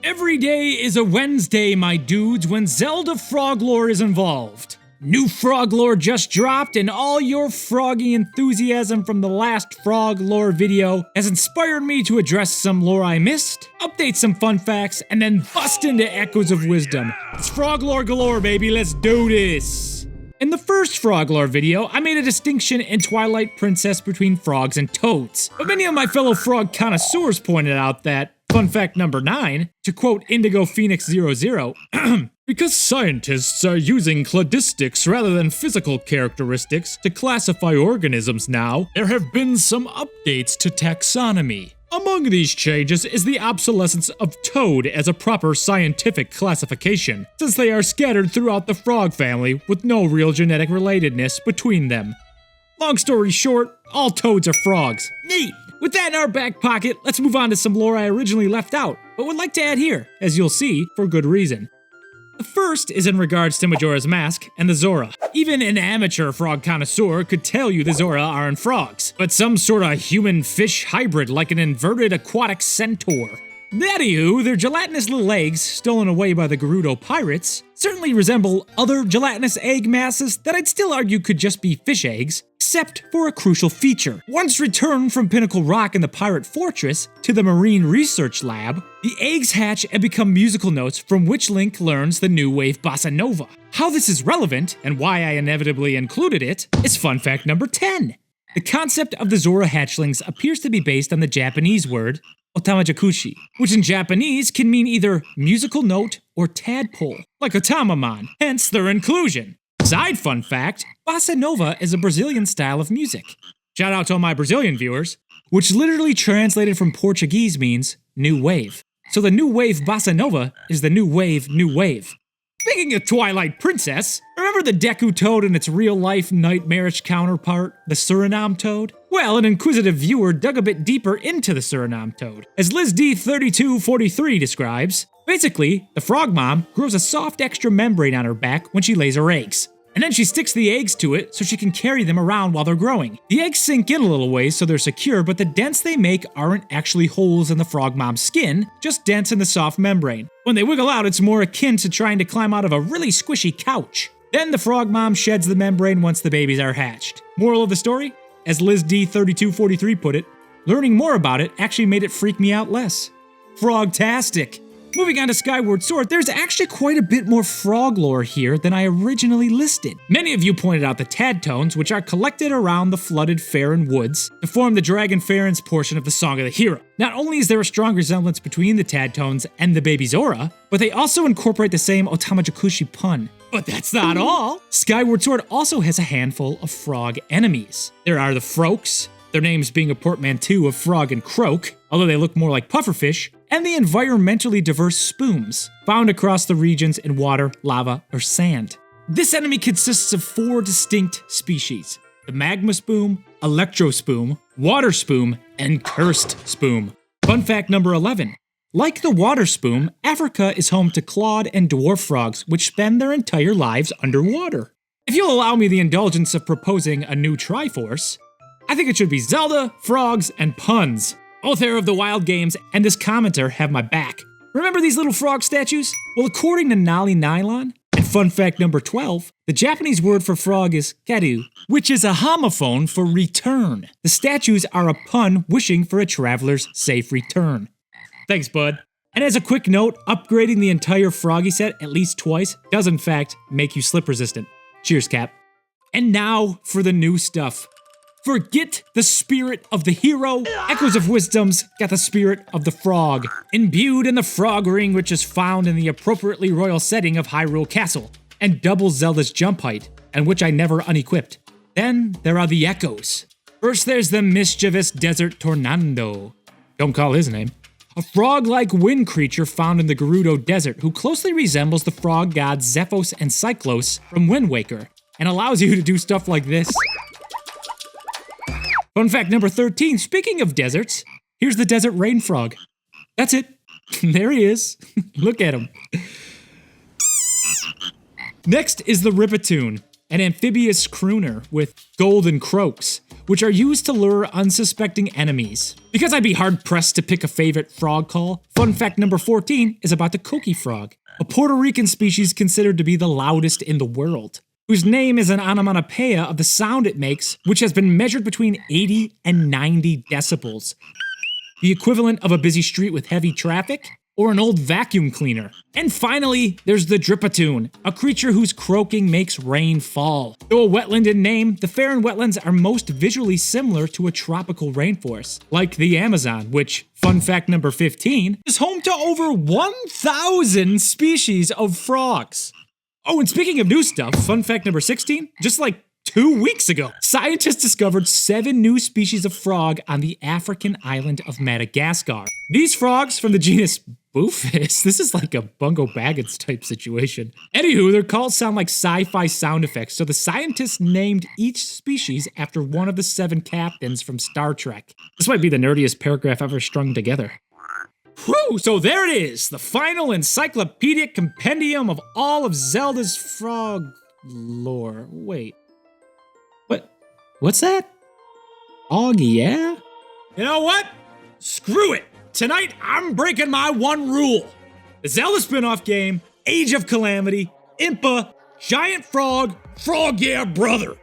Every day is a Wednesday, my dudes, when Zelda frog lore is involved. New frog lore just dropped, and all your froggy enthusiasm from the last frog lore video has inspired me to address some lore I missed, update some fun facts, and then bust into echoes of wisdom. It's frog lore galore, baby, let's do this! In the first frog lore video, I made a distinction in Twilight Princess between frogs and toads, but many of my fellow frog connoisseurs pointed out that, fun fact number 9, to quote Indigo Phoenix 00, because scientists are using cladistics rather than physical characteristics to classify organisms now, there have been some updates to taxonomy. Among these changes is the obsolescence of toad as a proper scientific classification, since they are scattered throughout the frog family with no real genetic relatedness between them. Long story short, all toads are frogs. Neat! With that in our back pocket, let's move on to some lore I originally left out, but would like to add here, as you'll see, for good reason. The first is in regards to Majora's Mask and the Zora. Even an amateur frog connoisseur could tell you the Zora aren't frogs, but some sort of human-fish hybrid like an inverted aquatic centaur. Anywho, their gelatinous little eggs, stolen away by the Gerudo pirates, certainly resemble other gelatinous egg masses that I'd still argue could just be fish eggs, except for a crucial feature. Once returned from Pinnacle Rock in the Pirate Fortress to the Marine Research Lab, the eggs hatch and become musical notes from which Link learns the new wave bossa nova. How this is relevant, and why I inevitably included it, is fun fact number 10. The concept of the Zora hatchlings appears to be based on the Japanese word otamajakushi, which in Japanese can mean either musical note or tadpole, like otamamon, hence their inclusion. Side fun fact, bossa nova is a Brazilian style of music. Shout out to all my Brazilian viewers, which literally translated from Portuguese means new wave. So the new wave bossa nova is the new wave, new wave. Speaking of Twilight Princess, remember the Deku Toad and its real-life nightmarish counterpart, the Suriname Toad? Well, an inquisitive viewer dug a bit deeper into the Suriname Toad. As Liz D3243 describes, basically, the frog mom grows a soft extra membrane on her back when she lays her eggs. And then she sticks the eggs to it so she can carry them around while they're growing. The eggs sink in a little ways so they're secure, but the dents they make aren't actually holes in the frog mom's skin, just dents in the soft membrane. When they wiggle out, it's more akin to trying to climb out of a really squishy couch. Then the frog mom sheds the membrane once the babies are hatched. Moral of the story? As Liz D3243 put it, learning more about it actually made it freak me out less. Frogtastic! Moving on to Skyward Sword, there's actually quite a bit more frog lore here than I originally listed. Many of you pointed out the Tadtones, which are collected around the flooded Faron woods to form the Dragon Farron's portion of the Song of the Hero. Not only is there a strong resemblance between the Tadtones and the baby Zora, but they also incorporate the same Otamajakushi pun. But that's not all! Skyward Sword also has a handful of frog enemies. There are the Froaks, their names being a portmanteau of frog and croak, although they look more like pufferfish, and the environmentally diverse Spooms, found across the regions in water, lava, or sand. This enemy consists of 4 distinct species: the Magma Spoom, Electro Spoom, Water Spoom, and Cursed Spoom. Fun fact number 11. Like the Water Spoom, Africa is home to clawed and dwarf frogs which spend their entire lives underwater. If you'll allow me the indulgence of proposing a new Triforce, I think it should be Zelda, frogs, and puns. Both Heir of the Wild games and this commenter have my back. Remember these little frog statues? Well, according to Nali Nylon, and fun fact number 12, the Japanese word for frog is karu, which is a homophone for return. The statues are a pun wishing for a traveler's safe return. Thanks, bud. And as a quick note, upgrading the entire Froggy set at least twice does in fact make you slip resistant. Cheers, Cap. And now for the new stuff. Forget the spirit of the hero. Echoes of Wisdom's got the spirit of the frog, imbued in the frog ring which is found in the appropriately royal setting of Hyrule Castle, and doubles Zelda's jump height, and which I never unequipped. Then there are the echoes. First there's the mischievous desert Tornado. Don't call his name. A frog-like wind creature found in the Gerudo Desert who closely resembles the frog gods Zephos and Cyclos from Wind Waker, and allows you to do stuff like this. Fun fact number 13, speaking of deserts, here's the desert rain frog. That's it. There he is. Look at him. Next is the Ripatoon, an amphibious crooner with golden croaks, which are used to lure unsuspecting enemies. Because I'd be hard-pressed to pick a favorite frog call, fun fact number 14 is about the Koki frog, a Puerto Rican species considered to be the loudest in the world, whose name is an onomatopoeia of the sound it makes, which has been measured between 80 and 90 decibels, the equivalent of a busy street with heavy traffic, or an old vacuum cleaner. And finally, there's the Dripatoon, a creature whose croaking makes rain fall. Though a wetland in name, the Faron wetlands are most visually similar to a tropical rainforest, like the Amazon, which, fun fact number 15, is home to over 1,000 species of frogs. Oh, and speaking of new stuff, fun fact number 16, just like 2 weeks ago, scientists discovered 7 new species of frog on the African island of Madagascar. These frogs from the genus Boofus, this is like a Bungo Baggins type situation. Anywho, their calls sound like sci-fi sound effects, so the scientists named each species after one of the 7 captains from Star Trek. This might be the nerdiest paragraph ever strung together. Whew, so there it is, the final encyclopedic compendium of all of Zelda's frog lore. Wait. What's that? Og, yeah? You know what? Screw it! Tonight, I'm breaking my one rule. The Zelda spin-off game, Age of Calamity, Impa, Giant Frog, Frog Yeah Brother.